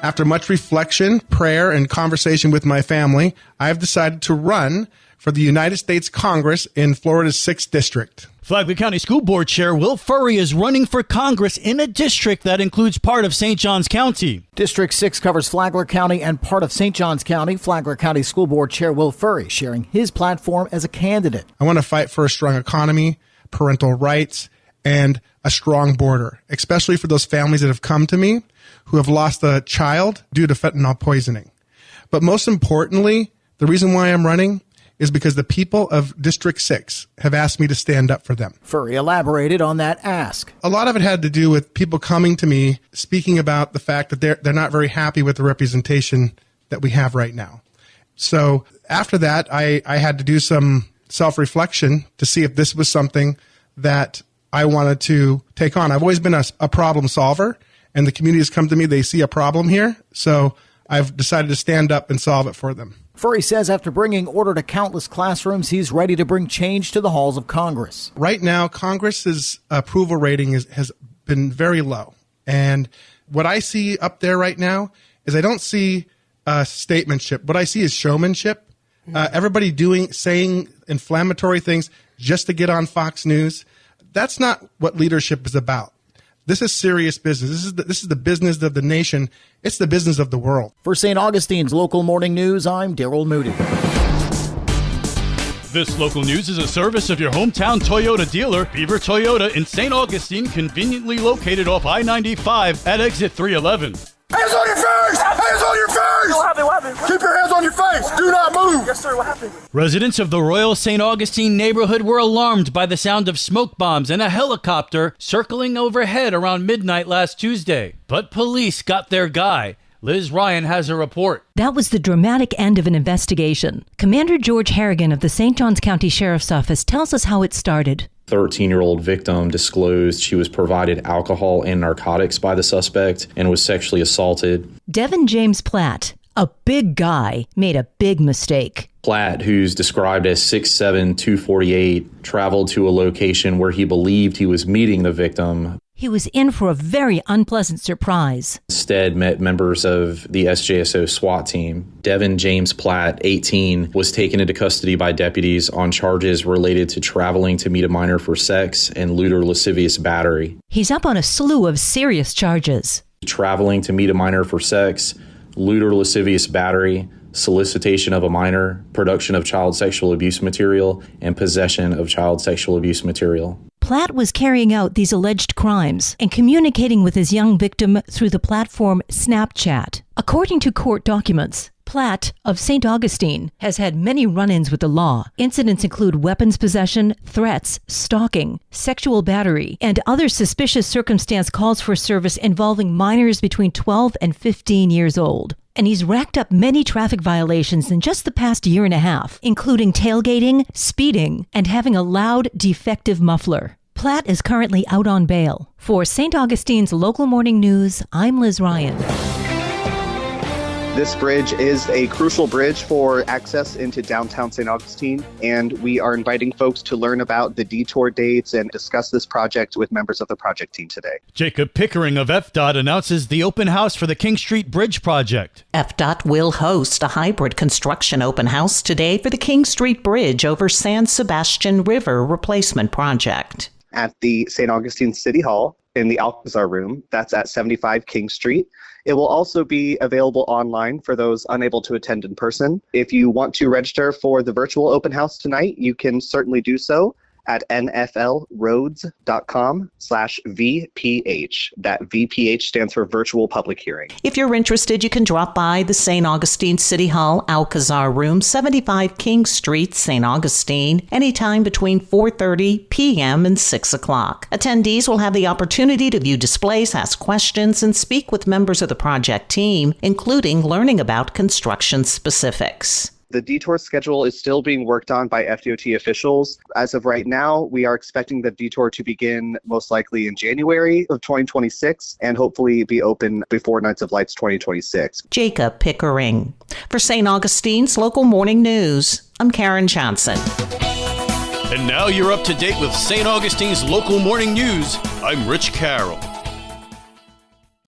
After much reflection, prayer, and conversation with my family, I have decided to run for the United States Congress in Florida's 6th District. Flagler County School Board Chair Will Furry is running for Congress in a district that includes part of St. Johns County. District 6 covers Flagler County and part of St. Johns County. Flagler County School Board Chair Will Furry sharing his platform as a candidate. I want to fight for a strong economy, parental rights, and a strong border, especially for those families that have come to me who have lost a child due to fentanyl poisoning. But most importantly, the reason why I'm running is because the people of District 6 have asked me to stand up for them. Furry elaborated on that ask. A lot of it had to do with people coming to me speaking about the fact that they're not very happy with the representation that we have right now. So after that, I had to do some self-reflection to see if this was something that I wanted to take on. I've always been a problem solver, and the community has come to me. They see a problem here, so I've decided to stand up and solve it for them. Furry says after bringing order to countless classrooms, he's ready to bring change to the halls of Congress. Right now, Congress's approval rating has been very low. And what I see up there right now is I don't see statesmanship. What I see is showmanship. Everybody saying inflammatory things just to get on Fox News. That's not what leadership is about. This is serious business. This is the business of the nation. It's the business of the world. For St. Augustine's Local Morning News, I'm Daryl Moody. This local news is a service of your hometown Toyota dealer, Beaver Toyota in St. Augustine, conveniently located off I-95 at exit 311. Hands on your face! Hands on your face! What happened? Keep your hands on your face! Do not move! Yes, sir. What happened? Residents of the Royal St. Augustine neighborhood were alarmed by the sound of smoke bombs and a helicopter circling overhead around midnight last Tuesday. But police got their guy. Liz Ryan has a report. That was the dramatic end of an investigation. Commander George Harrigan of the St. Johns County Sheriff's Office tells us how it started. 13-year-old victim disclosed she was provided alcohol and narcotics by the suspect and was sexually assaulted. Devin James Platt, a big guy, made a big mistake. Platt, who's described as 6'7", 248, traveled to a location where he believed he was meeting the victim. He was in for a very unpleasant surprise. Instead, met members of the SJSO SWAT team. Devin James Platt, 18, was taken into custody by deputies on charges related to traveling to meet a minor for sex and lewd or lascivious battery. He's up on a slew of serious charges. Traveling to meet a minor for sex, lewd or lascivious battery, solicitation of a minor, production of child sexual abuse material, and possession of child sexual abuse material. Platt was carrying out these alleged crimes and communicating with his young victim through the platform Snapchat. According to court documents, Platt of St. Augustine has had many run-ins with the law. Incidents include weapons possession, threats, stalking, sexual battery, and other suspicious circumstance calls for service involving minors between 12 and 15 years old. And he's racked up many traffic violations in just the past year and a half, including tailgating, speeding, and having a loud, defective muffler. Platt is currently out on bail. For St. Augustine's Local Morning News, I'm Liz Ryan. This bridge is a crucial bridge for access into downtown St. Augustine, and we are inviting folks to learn about the detour dates and discuss this project with members of the project team today. Jacob Pickering of FDOT announces the open house for the King Street Bridge project. FDOT will host a hybrid construction open house today for the King Street Bridge over San Sebastian River replacement project. At the St. Augustine City Hall in the Alcazar room, that's at 75 King Street. It will also be available online for those unable to attend in person. If you want to register for the virtual open house tonight, you can certainly do so at nflroads.com/VPH. That VPH stands for Virtual Public Hearing. If you're interested, you can drop by the St. Augustine City Hall Alcazar Room, 75 King Street, St. Augustine, anytime between 4:30 p.m. and 6 o'clock. Attendees will have the opportunity to view displays, ask questions, and speak with members of the project team, including learning about construction specifics. The detour schedule is still being worked on by FDOT officials. As of right now, we are expecting the detour to begin most likely in January of 2026 and hopefully be open before Nights of Lights 2026. Jacob Pickering. For St. Augustine's Local Morning News, I'm Karen Johnson. And now you're up to date with St. Augustine's Local Morning News. I'm Rich Carroll.